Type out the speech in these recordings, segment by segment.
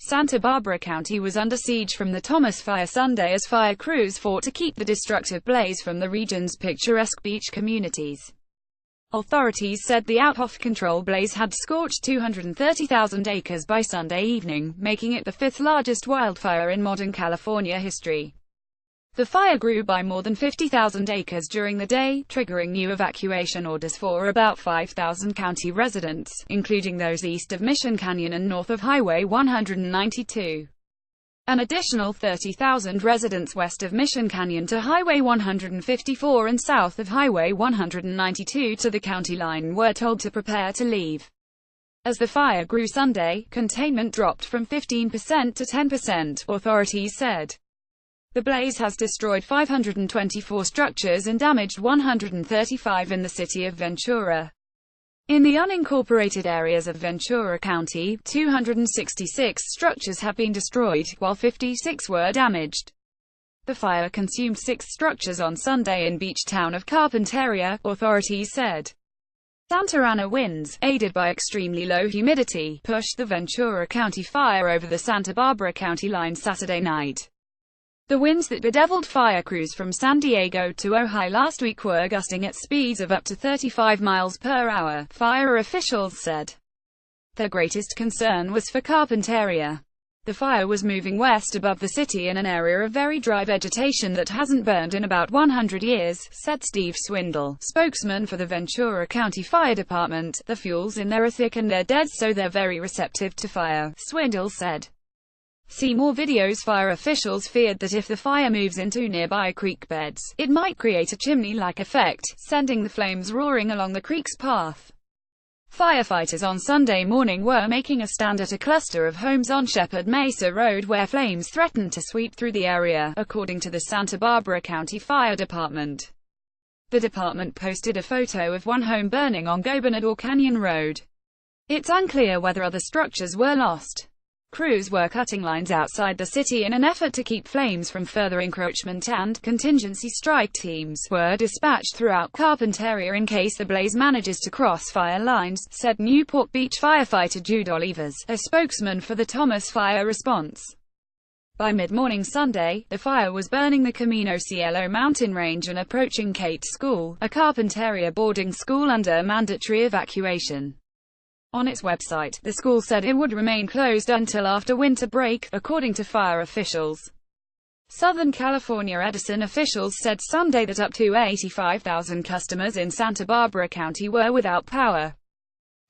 Santa Barbara County was under siege from the Thomas Fire Sunday as fire crews fought to keep the destructive blaze from the region's picturesque beach communities. Authorities said the out-of-control blaze had scorched 230,000 acres by Sunday evening, making it the fifth largest wildfire in modern California history. The fire grew by more than 50,000 acres during the day, triggering new evacuation orders for about 5,000 county residents, including those east of Mission Canyon and north of Highway 192. An additional 30,000 residents west of Mission Canyon to Highway 154 and south of Highway 192 to the county line were told to prepare to leave. As the fire grew Sunday, containment dropped from 15% to 10%, authorities said. The blaze has destroyed 524 structures and damaged 135 in the city of Ventura. In the unincorporated areas of Ventura County, 266 structures have been destroyed, while 56 were damaged. The fire consumed 6 structures on Sunday in beach town of Carpinteria, authorities said. Santa Ana winds, aided by extremely low humidity, pushed the Ventura County fire over the Santa Barbara County line Saturday night. The winds that bedeviled fire crews from San Diego to Ojai last week were gusting at speeds of up to 35 miles per hour, fire officials said. Their greatest concern was for Carpinteria. The fire was moving west above the city in an area of very dry vegetation that hasn't burned in about 100 years, said Steve Swindle, spokesman for the Ventura County Fire Department. The fuels in there are thick and they're dead, so they're very receptive to fire, Swindle said. See more videos. Fire officials feared that if the fire moves into nearby creek beds, it might create a chimney-like effect, sending the flames roaring along the creek's path. Firefighters on Sunday morning were making a stand at a cluster of homes on Shepherd Mesa Road where flames threatened to sweep through the area, according to the Santa Barbara County Fire Department. The department posted a photo of one home burning on Gobernador Canyon Road. It's unclear whether other structures were lost. Crews were cutting lines outside the city in an effort to keep flames from further encroachment, and contingency strike teams were dispatched throughout Carpinteria in case the blaze manages to cross fire lines, said Newport Beach firefighter Jude Olivas, a spokesman for the Thomas Fire Response. By mid-morning Sunday, the fire was burning the Camino Cielo mountain range and approaching Kate School, a Carpinteria boarding school under mandatory evacuation. On its website, the school said it would remain closed until after winter break, according to fire officials. Southern California Edison officials said Sunday that up to 85,000 customers in Santa Barbara County were without power.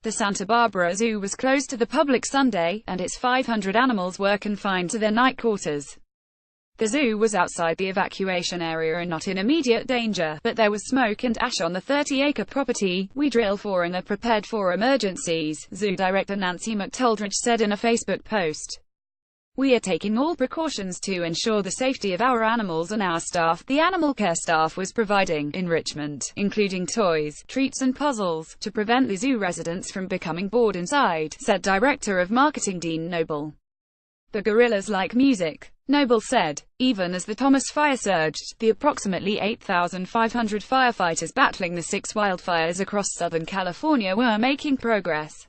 The Santa Barbara Zoo was closed to the public Sunday, and its 500 animals were confined to their night quarters. The zoo was outside the evacuation area and not in immediate danger, but there was smoke and ash on the 30-acre property. We drill for and are prepared for emergencies, Zoo Director Nancy McToldridge said in a Facebook post. We are taking all precautions to ensure the safety of our animals and our staff. The animal care staff was providing enrichment, including toys, treats and puzzles, to prevent the zoo residents from becoming bored inside, said Director of Marketing Dean Noble. The gorillas like music, Noble said. Even as the Thomas Fire surged, the approximately 8,500 firefighters battling the 6 wildfires across Southern California were making progress.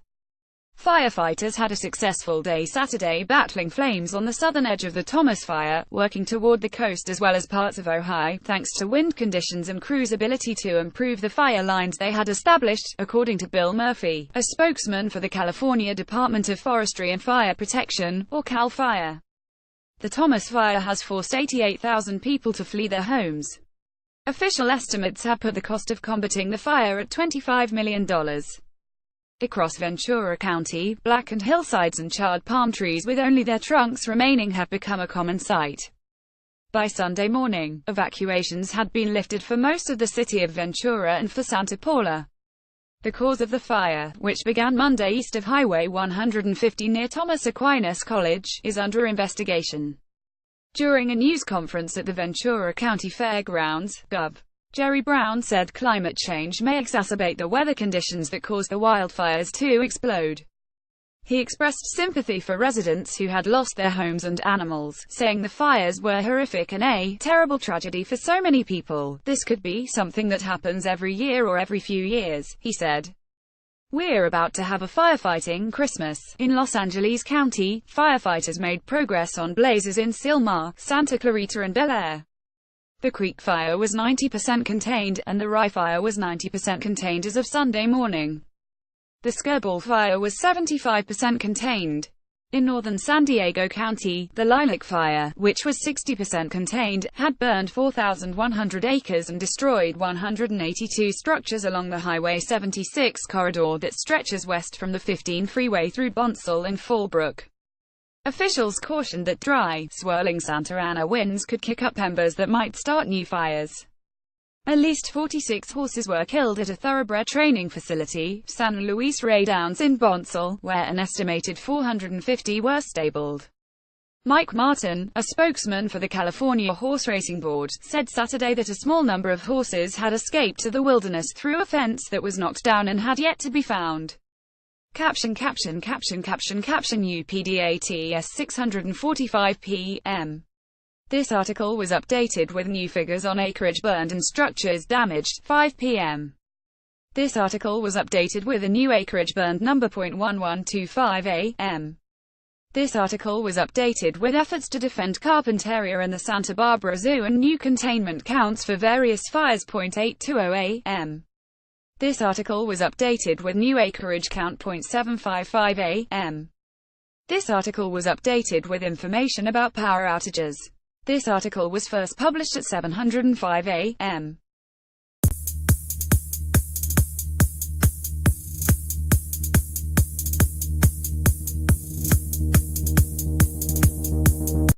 Firefighters had a successful day Saturday battling flames on the southern edge of the Thomas Fire, working toward the coast as well as parts of Ojai, thanks to wind conditions and crews' ability to improve the fire lines they had established, according to Bill Murphy, a spokesman for the California Department of Forestry and Fire Protection, or CAL FIRE. The Thomas Fire has forced 88,000 people to flee their homes. Official estimates have put the cost of combating the fire at $25 million. Across Ventura County, blackened hillsides and charred palm trees with only their trunks remaining have become a common sight. By Sunday morning, evacuations had been lifted for most of the city of Ventura and for Santa Paula. The cause of the fire, which began Monday east of Highway 150 near Thomas Aquinas College, is under investigation. During a news conference at the Ventura County Fairgrounds, Gov. Jerry Brown said climate change may exacerbate the weather conditions that caused the wildfires to explode. He expressed sympathy for residents who had lost their homes and animals, saying the fires were horrific and a terrible tragedy for so many people. This could be something that happens every year or every few years, he said. We're about to have a firefighting Christmas. In Los Angeles County, firefighters made progress on blazes in Silmar, Santa Clarita and Bel Air. The Creek Fire was 90% contained, and the Rye Fire was 90% contained as of Sunday morning. The Skirball Fire was 75% contained. In northern San Diego County, the Lilac Fire, which was 60% contained, had burned 4,100 acres and destroyed 182 structures along the Highway 76 corridor that stretches west from the 15 freeway through Bonsall and Fallbrook. Officials cautioned that dry, swirling Santa Ana winds could kick up embers that might start new fires. At least 46 horses were killed at a thoroughbred training facility, San Luis Rey Downs in Bonsall, where an estimated 450 were stabled. Mike Martin, a spokesman for the California Horse Racing Board, said Saturday that a small number of horses had escaped to the wilderness through a fence that was knocked down and had yet to be found. UPDATS 645 p.m. This article was updated with new figures on acreage burned and structures damaged, 5 p.m. This article was updated with a new acreage burned number .1125 a.m. This article was updated with efforts to defend Carpinteria and the Santa Barbara Zoo and new containment counts for various fires. .820 a.m. This article was updated with new acreage count. .755 a.m. This article was updated with information about power outages. This article was first published at 7:05 a.m.